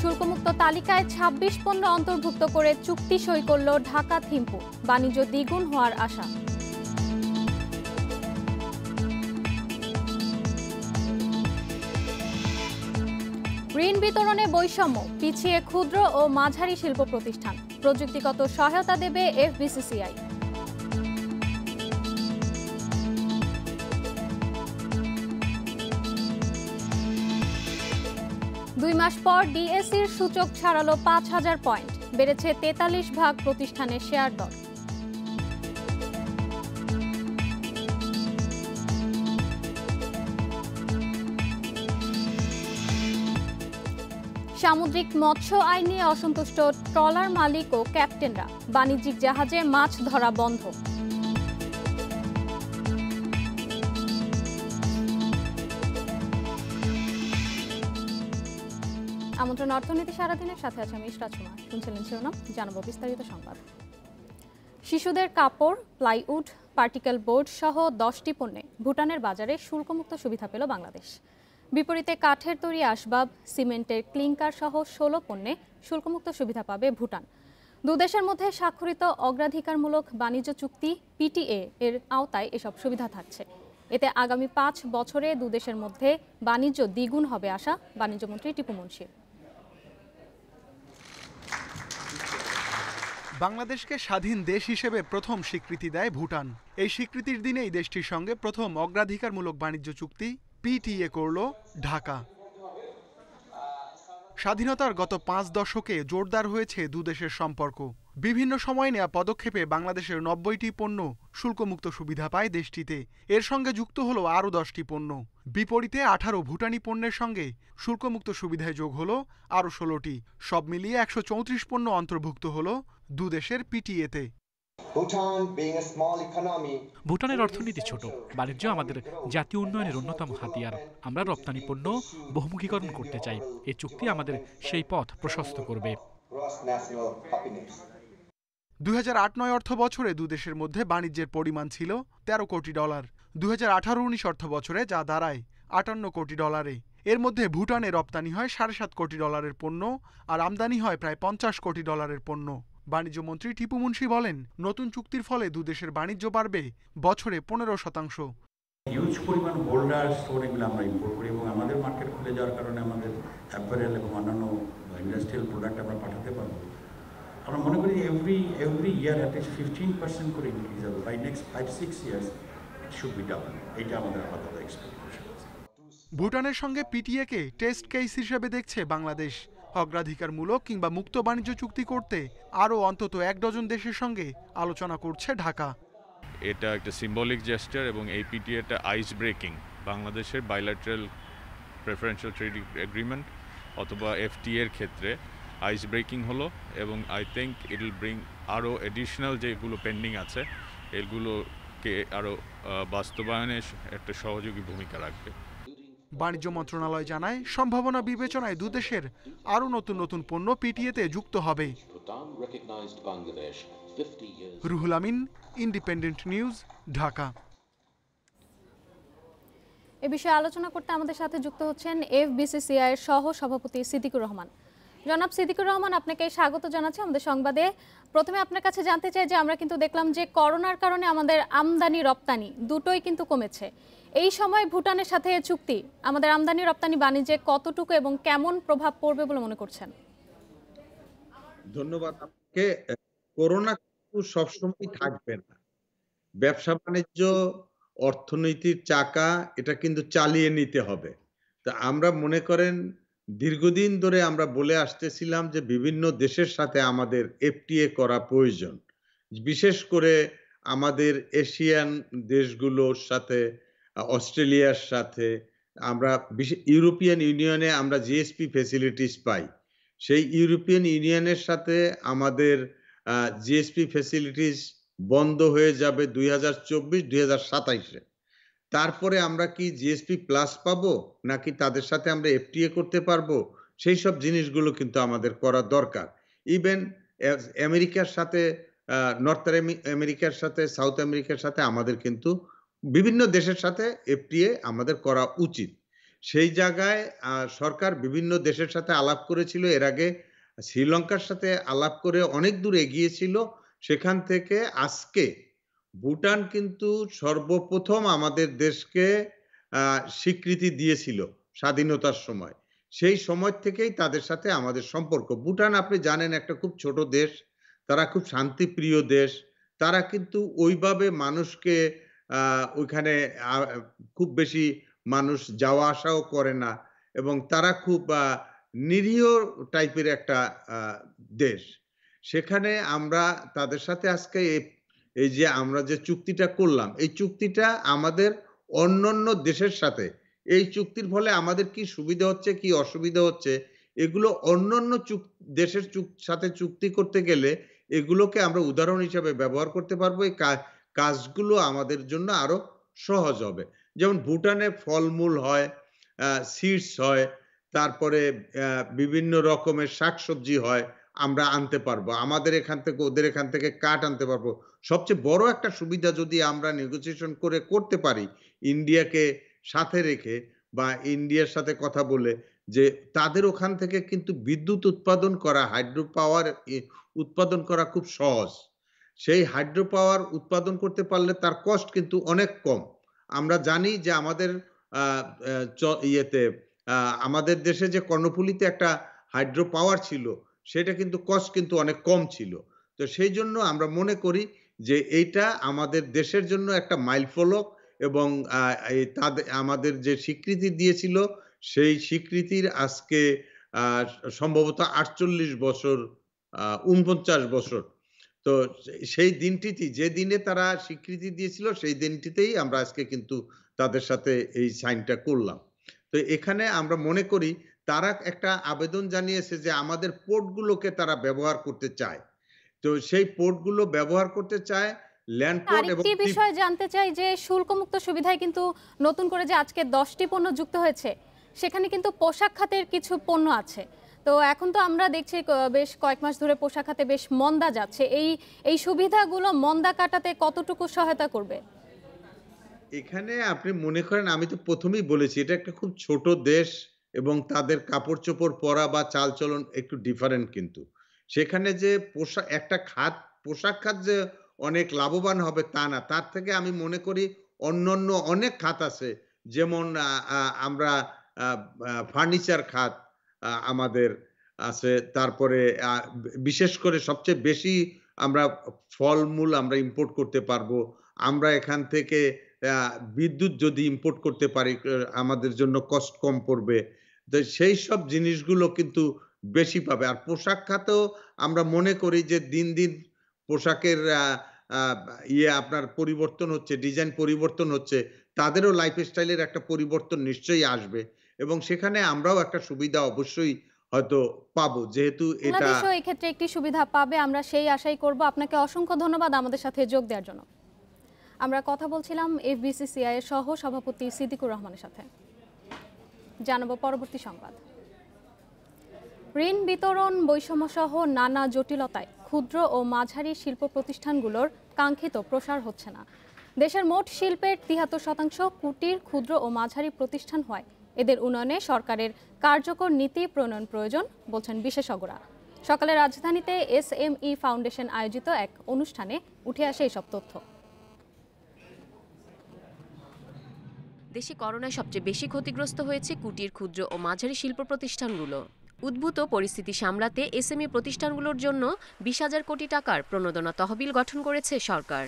শুল্কমুক্ত তালিকায় ২৬ পণ্য অন্তর্ভুক্ত করে চুক্তি সই করল ঢাকা থিম্পু। বাণিজ্য দ্বিগুণ হওয়ার আশা। ঋণ বিতরণে বৈষম্য, পিছিয়ে ক্ষুদ্র ও মাঝারি শিল্প প্রতিষ্ঠান। প্রযুক্তিগত সহায়তা দেবে এফবিসিসিআই। ২ মাস পর ডিএসইর সূচক ছাড়ালো ৫,০০০ পয়েন্ট, বেড়েছে ৪৩ প্রতিষ্ঠানের শেয়ার দর। সামুদ্রিক মৎস্য আইন নিয়ে অসন্তুষ্ট ট্রলার মালিক ও ক্যাপ্টেনরা। বাণিজ্যিক জাহাজে মাছ ধরা বন্ধ। আমন্ত্রণ অর্থনীতি সারাদিনের সাথে আছে আমি ইশরাত সুমা। শুনছিলেন শিরোনাম, জানাবো বিস্তারিত সংবাদ। শিশুদের কাপড়, প্লাইউড, পার্টিকেল বোর্ড সহ 10টি পণ্যে ভুটানের বাজারে শুল্কমুক্ত সুবিধা পেল বাংলাদেশ। বিপরীতে কাঠের তৈরি আসবাব, সিমেন্টের ক্লিংকার সহ 16 পণ্যে শুল্কমুক্ত সুবিধা পাবে ভুটান। দুদেশের মধ্যে স্বাক্ষরিত অগ্রাধিকারমূলক বাণিজ্য চুক্তি পিটিএ এর আওতায় এসব সুবিধা থাকছে। এতে আগামী 5 বছরে দুদেশের মধ্যে বাণিজ্য দ্বিগুণ হবে আশা বাণিজ্যমন্ত্রী টিপু মুনশির। বাংলাদেশকে স্বাধীন দেশ হিসেবে প্রথম স্বীকৃতি দেয় ভুটান। এই স্বীকৃতির দিনেই দেশটির সঙ্গে প্রথম অগ্রাধিকারমূলক বাণিজ্য চুক্তি পিটিএ করল ঢাকা। স্বাধীনতার গত 5 দশকে জোরদার হয়েছে দুদেশের সম্পর্ক। বিভিন্ন সময় নেওয়া পদক্ষেপে বাংলাদেশের 90টি পণ্য শুল্কমুক্ত সুবিধা পায় দেশটিতে। এর সঙ্গে যুক্ত হলো আরও 10টি পণ্য। বিপরীতে 18 ভুটানি পণ্যের সঙ্গে শুল্কমুক্ত সুবিধায় যোগ হলো আরও 16টি। সব মিলিয়ে 134 পণ্য অন্তর্ভুক্ত হলো দুদেশের পিটিএতে। ভুটানের অর্থনীতি ছোট, বাণিজ্য আমাদের জাতীয় উন্নয়নের অন্যতম হাতিয়ার। আমরা রপ্তানি পণ্য বহুমুখীকরণ করতে চাই। এই চুক্তি আমাদের সেই পথ প্রশস্ত করবে। 2008-09 অর্থ বছরে দুদেশের মধ্যে বাণিজ্যের পরিমাণ ছিল $13 কোটি। 2018-19 অর্থ বছরে যা দাঁড়ায় $58 কোটি। এর মধ্যে ভুটানে রপ্তানি হয় $7.5 কোটি পণ্য আর আমদানি হয় প্রায় $50 কোটি পণ্য। বাণিজ্যমন্ত্রী টিপু মুনশি বলেন, নতুন চুক্তির ফলে দুদেশের বাণিজ্য বাড়বে বছরে 15%। হিউজ পরিমাণ হোল্ডার স্টোর এগুলো আমরা ইম্পোর্ট করি এবং আমাদের মার্কেট খুলে যাওয়ার কারণে আমাদের অ্যাপারেল এবং অন্যান্য ইন্ডাস্ট্রিয়াল প্রোডাক্ট আমরা পাঠাতে পারবো। আমরা মনে করি এভরি ইয়ার অ্যাটলিস্ট 15% করে ইনক্রিজ হবে। By next 5-6 years it should be double. এইটা আমাদের আপাতত এক্সপেকটেশন। ভুটানের সঙ্গে পিটিএকে টেস্ট কেস হিসেবে দেখছে বাংলাদেশ। অগ্রাধিকারমূলক কিংবা মুক্ত বাণিজ্য চুক্তি করতে আরও অন্তত 1 ডজন দেশের সঙ্গে আলোচনা করছে ঢাকা। এটা একটা সিম্বলিক জেস্টার এবং এই পিটিএটা আইস ব্রেকিং। বাংলাদেশের বাইল্যাটারাল প্রেফারেন্সিয়াল ট্রেড এগ্রিমেন্ট অথবা এফটিএর ক্ষেত্রে আইস ব্রেকিং হলো এবং I think it will bring আরও এডিশনাল যেগুলো পেন্ডিং আছে এগুলোকে আরও বাস্তবায়নে একটা সহযোগী ভূমিকা রাখবে। বাণিজ্য মন্ত্রণালয় জানায়, সম্ভাবনা বিবেচনায় দুদেশের আরও নতুন নতুন পণ্য পিটিএতে যুক্ত হবে। Ruhul Amin, independent news, Dhaka. এ বিষয়ে আলোচনা করতে আমাদের সাথে যুক্ত হচ্ছেন এফবিসিসিআই এর সহ সভাপতি সিদ্দিকুর রহমান। জনাব সিদ্দিকুর রহমান, আপনাকে স্বাগত জানাচ্ছি আমাদের সংবাদে। প্রথমে আপনার কাছে জানতে চাই যে আমরা কিন্তু দেখলাম যে করোনার কারণে আমাদের আমদানি রপ্তানি দুটোই কিন্তু কমেছে। এই সময় ভুটানের সাথে চুক্তি আমাদের আমদানি রপ্তানি বাণিজ্যে কতটুকু এবং কেমন প্রভাব পড়বে বলে মনে করছেন? ধন্যবাদ আপনাকে। করোনা সবসময় থাকবে না। ব্যবসা বাণিজ্য, অর্থনীতির চাকা, এটা কিন্তু চালিয়ে নিতে হবে। তা আমরা মনে করেন দীর্ঘদিন ধরে আমরা বলে আসতেছিলাম যে বিভিন্ন দেশের সাথে আমাদের এফটিএ করা প্রয়োজন। বিশেষ করে আমাদের এশিয়ান দেশগুলোর সাথে, অস্ট্রেলিয়ার সাথে, আমরা ইউরোপিয়ান ইউনিয়নে আমরা জিএসপি ফ্যাসিলিটিস পাই। সেই ইউরোপিয়ান ইউনিয়নের সাথে আমাদের জিএসপি ফ্যাসিলিটিস বন্ধ হয়ে যাবে 2024-2027-এ। তারপরে আমরা কি জিএসপি প্লাস পাবো নাকি তাদের সাথে আমরা এফটিএ করতে পারবো, সেই সব জিনিসগুলো কিন্তু আমাদের করা দরকার। ইভেন আমেরিকার সাথে, নর্থ আমেরিকার সাথে, সাউথ আমেরিকার সাথে আমাদের কিন্তু বিভিন্ন দেশের সাথে এফটিএ আমাদের করা উচিত। সেই জায়গায় সরকার বিভিন্ন দেশের সাথে আলাপ করেছিল। এর আগে শ্রীলঙ্কার সাথে আলাপ করে অনেক দূর এগিয়েছিল। সেখান থেকে আজকে ভুটান কিন্তু সর্বপ্রথম আমাদের দেশকে স্বীকৃতি দিয়েছিল স্বাধীনতার সময়। সেই সময় থেকেই তাদের সাথে আমাদের সম্পর্ক। ভুটান আপনি জানেন একটা খুব ছোট দেশ, তারা খুব শান্তিপ্রিয় দেশ। তারা কিন্তু ওইভাবে মানুষকে ওইখানে খুব বেশি মানুষ যাওয়া আসাও করে না এবং তারা খুব নিরীহ টাইপের একটা দেশ। সেখানে আমরা তাদের সাথে আজকে এই যে আমরা যে চুক্তিটা করলাম, এই চুক্তিটা আমাদের অন্যান্য দেশের সাথে, এই চুক্তির ফলে আমাদের কি সুবিধা হচ্ছে কি অসুবিধা হচ্ছে, এগুলো অন্যান্য দেশের সাথে চুক্তি করতে গেলে এগুলোকে আমরা উদাহরণ হিসেবে ব্যবহার করতে পারবো। এই কাজগুলো আমাদের জন্য আরো সহজ হবে। যেমন ভুটানে ফলমূল হয়, সিডস হয়, তারপরে বিভিন্ন রকমের শাকসবজি হয়, আমরা আনতে পারবো। আমাদের এখান থেকে ওদের এখান থেকে কাঠ আনতে পারবো। সবচেয়ে বড় একটা সুবিধা যদি আমরা নেগোসিয়েশন করে করতে পারি ইন্ডিয়াকে সাথে রেখে বা ইন্ডিয়ার সাথে কথা বলে, যে তাদের ওখান থেকে কিন্তু বিদ্যুৎ উৎপাদন করা, হাইড্রো পাওয়ার উৎপাদন করা খুব সহজ। সেই হাইড্রো পাওয়ার উৎপাদন করতে পারলে তার কস্ট কিন্তু অনেক কম। আমরা জানি যে আমাদের আমাদের দেশে যে কর্ণফুলীতে একটা হাইড্রো পাওয়ার ছিল, সেটা কিন্তু কস্ট কিন্তু অনেক কম ছিল। তো সেই জন্য আমরা মনে করি যে এইটা আমাদের দেশের জন্য একটা মাইলফলক এবং তাদের আমাদের যে স্বীকৃতি দিয়েছিল সেই স্বীকৃতির আজকে সম্ভবত 48 বছর 49 বছর। তো সেই দিনটিতে যে দিনে তারা স্বীকৃতি দিয়েছিল সেই দিনটিতেই আমরা আজকে কিন্তু তাদের সাথে এই সাইনটা করলাম। তো এখানে আমরা মনে করি তারা একটা আবেদন জানিয়েছে যে আমাদের পোর্টগুলোকে তারা ব্যবহার করতে চায়। তো সেই পোর্টগুলো ব্যবহার করতে চায় ল্যান্ড পোর্ট। এবং আরেকটি বিষয় জানতে চাই যে শুল্কমুক্ত সুবিধায় কিন্তু নতুন করে যে আজকে 10টি পণ্য যুক্ত হয়েছে, সেখানে কিন্তু পোশাক খাতের কিছু পণ্য আছে। তো এখন তো আমরা দেখছি বেশ কয়েক মাস ধরে পোশাক খাতে বেশ মন্দা যাচ্ছে। এই সুবিধাগুলো মন্দা কাটাতে কতটুকু সহায়তা করবে? এখানে আপনি মনে করেন, আমি তো প্রথমেই বলেছি এটা একটা খুব ছোট দেশ এবং তাদের কাপড় চোপড় পরা বা চালচলন একটু ডিফারেন্ট। কিন্তু সেখানে যে পোশাক খাত যে অনেক লাভবান হবে তা না। তার থেকে আমি মনে করি অন্যান্য অনেক খাত আছে, যেমন আমরা ফার্নিচার খাত আমাদের আছে। তারপরে বিশেষ করে সবচেয়ে বেশি আমরা ফলমূল আমরা ইম্পোর্ট করতে পারবো। আমরা এখান থেকে বিদ্যুৎ যদি ইম্পোর্ট করতে পারি আমাদের জন্য কস্ট কম পড়বে। তো সেই সব জিনিসগুলো কিন্তু বেশি পাবে। আর পোশাক খাতেও আমরা মনে করি যে দিন দিন পোশাকের আপনার পরিবর্তন হচ্ছে, ডিজাইন পরিবর্তন হচ্ছে, তাদেরও লাইফস্টাইলের একটা পরিবর্তন নিশ্চয়ই আসবে এবং সেখানে আমরাও একটা সুবিধা অবশ্যই হয়তো পাবো, যেহেতু এটা বাংলাদেশও এই ক্ষেত্রে একটি সুবিধা পাবে, আমরা সেই আশাই করব। আপনাকে অসংখ্য ধন্যবাদ আমাদের সাথে যোগ দেওয়ার জন্য। আমরা কথা বলছিলাম এফবিসিসিআই এর সহ সভাপতি সিদ্দিকুর রহমানের সাথে। জানাবো পরবর্তী সংবাদ। ঋণ বিতরণ বৈষম্য সহ নানা জটিলতায় ক্ষুদ্র ও মাঝারি শিল্প প্রতিষ্ঠানগুলোর কাঙ্ক্ষিত প্রসার হচ্ছে না। দেশের মোট শিল্পের 73% কুটির, ক্ষুদ্র ও মাঝারি প্রতিষ্ঠান হয়। এদের উন্নয়নে সরকারের কার্যকর নীতি প্রণয়ন প্রয়োজন বলছেন বিশেষজ্ঞরা। সকালে রাজধানীতে এসএমই ফাউন্ডেশন আয়োজিত এক অনুষ্ঠানে উঠে আসে এসব তথ্য। দেশে করোনায় সবচেয়ে বেশি ক্ষতিগ্রস্ত হয়েছে কুটির, ক্ষুদ্র ও মাঝারি শিল্প প্রতিষ্ঠানগুলো। উদ্ভূত পরিস্থিতি সামলাতে এসএমই প্রতিষ্ঠানগুলোর জন্য 20,000 কোটি টাকার প্রণোদনা তহবিল গঠন করেছে সরকার।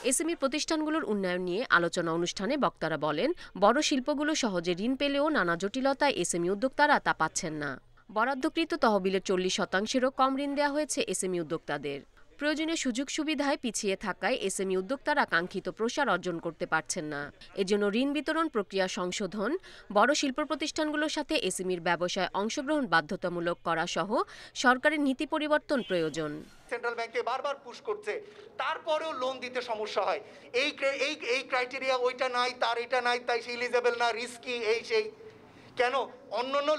এসএমই প্রতিষ্ঠানগুলোর উন্নয়ন নিয়ে আলোচনা অনুষ্ঠানে বক্তারা বলেন, বড় শিল্পগুলো সহজে ঋণ পেলেও নানা জটিলতায় এসএমই উদ্যোক্তারা তা পাচ্ছেন না। বরাদ্দকৃত তহবিলের 40%-এরও কম ঋণ দেওয়া হয়েছে এসএমই উদ্যোক্তাদের। প্রয়োজনীয় সুযোগ সুবিধায় পিছিয়ে থাকায় এসএমই উদ্যোক্তারা কাঙ্ক্ষিত প্রসার অর্জন করতে পারছেন না। এজন্য ঋণ বিতরণ প্রক্রিয়া সংশোধন, বড় শিল্প প্রতিষ্ঠানগুলোর সাথে এসএমইর ব্যবসায় অংশগ্রহণ বাধ্যতামূলক করা সহ সরকারের নীতি পরিবর্তন প্রয়োজন। সেন্ট্রাল ব্যাংকে বারবার পুশ করছে, তারপরেও লোন দিতে সমস্যা হয়। এই ক্রাইটেরিয়া ওইটা নাই, তার এটা নাই, তাই সে এলিজেবল না, রিস্কি, এই সেই। কেন অন্যান্য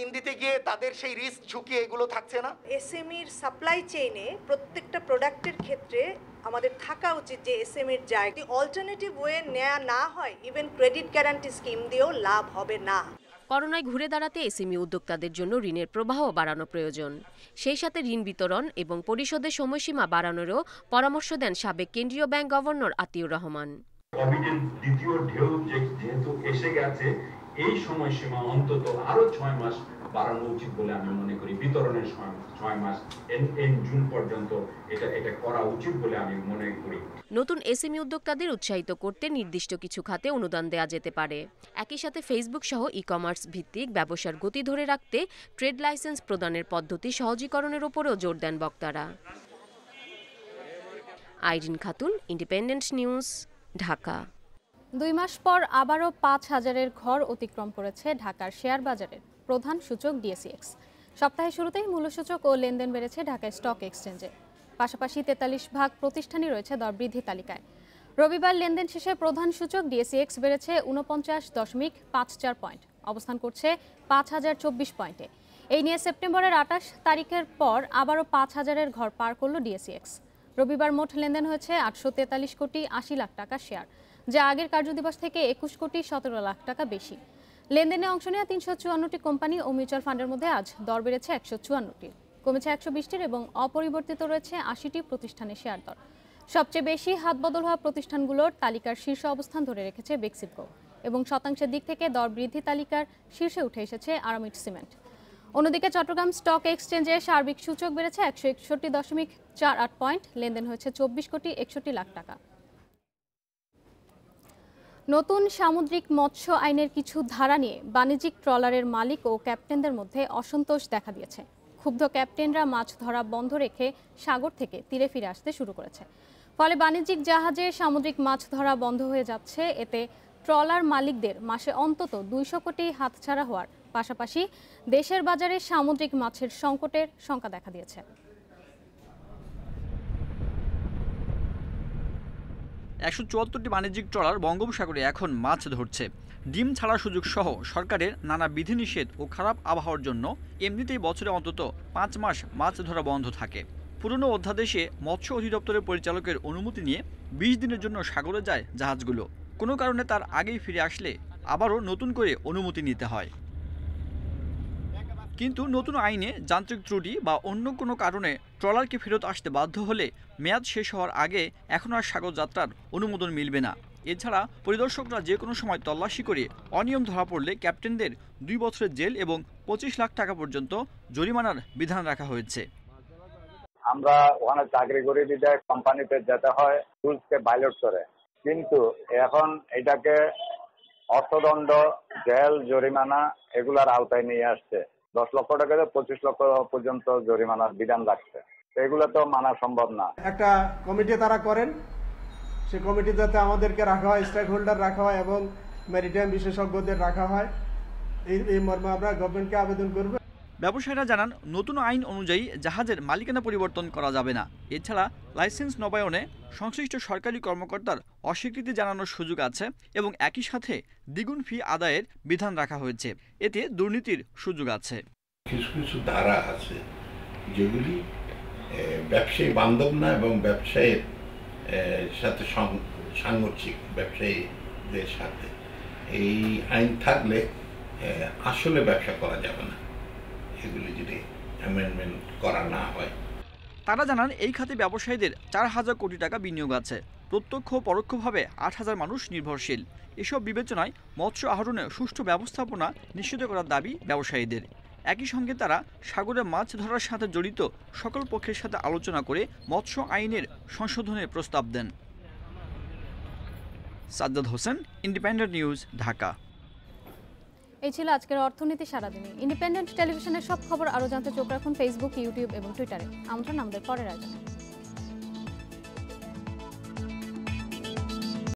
ঋণ দিতে গিয়ে তাদের সেই রিস্ক ঝুঁকি এগুলো থাকছে না? এসএমইর সাপ্লাই চেইনে প্রত্যেকটা প্রোডাক্টের ক্ষেত্রে আমাদের থাকা উচিত যে এসএমইর জায়গা অল্টারনেটিভ ওয়ে নেওয়া না হয় ইভেন ক্রেডিট গ্যারান্টি স্কিম দিয়েও লাভ হবে না। করোনায় ঘুরে দাঁড়াতে এসএমই উদ্যোক্তাদের জন্য ঋণের প্রবাহ বাড়ানো প্রয়োজন। সেই সাথে ঋণ বিতরণ এবং পরিশোধের সময়সীমা বাড়ানোরও পরামর্শ দেন সাবেক কেন্দ্রীয় ব্যাংক গভর্নর আতিউর রহমান। কোভিডের দ্বিতীয় ঢেউ যেহেতু এসে গেছে, এই সময়সীমা অন্তত আরো 6 মাস বাড়ানো উচিত বলে আমি মনে করি। বিতরণের 6 মাস জুন পর্যন্ত এটা করা উচিত বলে আমি মনে করি। নতুন এসএমই উদ্যোক্তাদের উৎসাহিত করতে নির্দিষ্ট কিছু খাতে অনুদান দেওয়া যেতে পারে। একই সাথে ফেসবুক সহ ই-কমার্স ভিত্তিক ব্যবসার গতি ধরে রাখতে ট্রেড লাইসেন্স প্রদানের পদ্ধতি সহজীকরণের উপরও জোর দেন বক্তারা। Irene Khatun, Independent news, Dhaka. 2 মাস পর আবারও 5,000-এর ঘর অতিক্রম করেছে ঢাকার শেয়ার বাজারের প্রধান সূচক ডিএসইএক্স। সপ্তাহের শুরুতেই মূল্যসূচক ও লেনদেন বেড়েছে ঢাকা স্টক এক্সচেঞ্জে। পাশাপাশি 43 ভাগ প্রতিষ্ঠানই রয়েছে দরবৃদ্ধি তালিকায়। রবিবার লেনদেন শেষে প্রধান সূচক ডিএসইএক্স বেড়েছে 49.54 পয়েন্ট, অবস্থান করছে 5,024 পয়েন্টে। এই নিয়ে সেপ্টেম্বরের 28 তারিখের পর আবারও 5,000-এর ঘর পার করল ডিএসইএক্স। রবিবার মোট লেনদেন হয়েছে 843 কোটি 80 লাখ টাকা শেয়ার, যা আগের কার্যদিবস থেকে 21 কোটি 17 লাখ টাকা বেশি। লেনদেনে অংশ নেওয়া 354টি কোম্পানি ও মিউচুয়াল ফান্ডের মধ্যে আজ দর বেড়েছে 154টি, কমেছে 120টির এবং অপরিবর্তিত রয়েছে 80টি প্রতিষ্ঠানের শেয়ার দর। সবচেয়ে বেশি হাতবদল হওয়া প্রতিষ্ঠানগুলোর তালিকার শীর্ষ অবস্থান ধরে রেখেছে বেক্সিমকো এবং শতাংশের দিক থেকে দর বৃদ্ধি তালিকার শীর্ষে উঠে এসেছে আরামিড সিমেন্ট। অন্যদিকে চট্টগ্রাম স্টক এক্সচেঞ্জে সার্বিক সূচক বেড়েছে 161.48 পয়েন্ট, লেনদেন হয়েছে 24 কোটি 61 লাখ টাকা। নতুন সামুদ্রিক মৎস্য আইনের কিছু ধারা নিয়ে বাণিজ্যিক ট্রলারের মালিক ও ক্যাপ্টেনদের মধ্যে অসন্তোষ দেখা দিয়েছে। ক্ষুব্ধ ক্যাপ্টেনরা মাছ ধরা বন্ধ রেখে সাগর থেকে তীরে ফিরে আসতে শুরু করেছে। ফলে বাণিজ্যিক জাহাজে সামুদ্রিক মাছ ধরা বন্ধ হয়ে যাচ্ছে। এতে ট্রলার মালিকদের মাসে অন্তত 200 কোটি হাতছাড়া হওয়ার পাশাপাশি দেশের বাজারে সামুদ্রিক মাছের সংকটের শঙ্কা দেখা দিয়েছে। 174টি বাণিজ্যিক ট্রলার বঙ্গোপসাগরে এখন মাছ ধরছে। ডিম ছাড়ার সুযোগ সহ সরকারের নানা বিধিনিষেধ ও খারাপ আবহাওয়ার জন্য এমনিতেই বছরে অন্তত 5 মাস মাছ ধরা বন্ধ থাকে। পুরনো অধ্যাদেশে মৎস্য অধিদপ্তরের পরিচালকের অনুমতি নিয়ে 20 দিনের জন্য সাগরে যায় জাহাজগুলো। কোনো কারণে তার আগেই ফিরে আসলে আবারও নতুন করে অনুমতি নিতে হয়। কিন্তু নতুন আইনে যান্ত্রিক ত্রুটি বা অন্য কোনো কারণে ট্রলারকে ফেরত আসতে বাধ্য হলে মেয়াদ শেষ হওয়ার আগে এখন আর সাগর যাত্রার অনুমোদন মিলবে না। এছাড়া পরিদর্শকরা যে কোনো সময় তল্লাশি করে অনিয়ম ধরা পড়লে ক্যাপ্টেনদের 2 বছরের জেল এবং 25 লাখ টাকা পর্যন্ত জরিমানার বিধান রাখা হয়েছে। আমরা ওখানে চাকরি করে দিতে কোম্পানিতে যেতে হয় রুলসকে ভায়োলেট করে, কিন্তু এখন এটাকে অর্থদণ্ড, জেল, জরিমানা এগুলার আওতায় নিয়ে আসছে। 10 লক্ষ টাকা থেকে 25 লক্ষ পর্যন্ত জরিমানার বিধান রাখছে। এগুলো তো মানা সম্ভব না। একটা কমিটি তারা করেন, সেই কমিটি যাতে আমাদেরকে রাখা হয়, স্টেক হোল্ডার রাখা হয় এবং ম্যারিটাইম বিশেষজ্ঞদের রাখা হয়, এই মর্মে আমরা গভর্নমেন্টকে আবেদন করব। ব্যবসায়ীরা জানান, নতুন আইন অনুযায়ী জাহাজের মালিকানা পরিবর্তন করা যাবে না। এছাড়া লাইসেন্স নবায়নে সংশ্লিষ্ট সরকারি কর্মকর্তার অস্বীকৃতি জানানোর সুযোগ আছে এবং একই সাথে দ্বিগুণ ফি আদায়ের বিধান রাখা হয়েছে। এতে দুর্নীতির সুযোগ আছে। কিছু কিছু ধারা আছে যেগুলি ব্যবসায়ী বান্ধব না এবং ব্যবসায়ের সাথে সাংঘর্ষিক, ব্যবসায়ীদের সাথে এই আইন থাকলে আসলে ব্যবসা করা যাবে না, এগুলি যদি অ্যামেন্ডমেন্ট করা না হয়। তারা জানান, এই খাতে ব্যবসায়ীদের 4,000 কোটি টাকা বিনিয়োগ আছে। প্রত্যক্ষ ও পরোক্ষভাবে 8,000 মানুষ নির্ভরশীল। এসব বিবেচনায় মৎস্য আহরণে সুষ্ঠু ব্যবস্থাপনা নিশ্চিত করার দাবি ব্যবসায়ীদের। একই সঙ্গে তারা সাগরে মাছ ধরার সাথে জড়িত সকল পক্ষের সাথে আলোচনা করে মৎস্য আইনের সংশোধনের প্রস্তাব দেন। Sajjad Hossain, independent news, Dhaka. এই ছিল আজকের অর্থনীতি সারাদিনে। ইন্ডিপেন্ডেন্ট টেলিভিশনের সব খবর আরও জানতে চোখ রাখুন ফেসবুক, ইউটিউব এবং টুইটারে। আমন্ত্রণ আমাদের পরের আয়োজনে।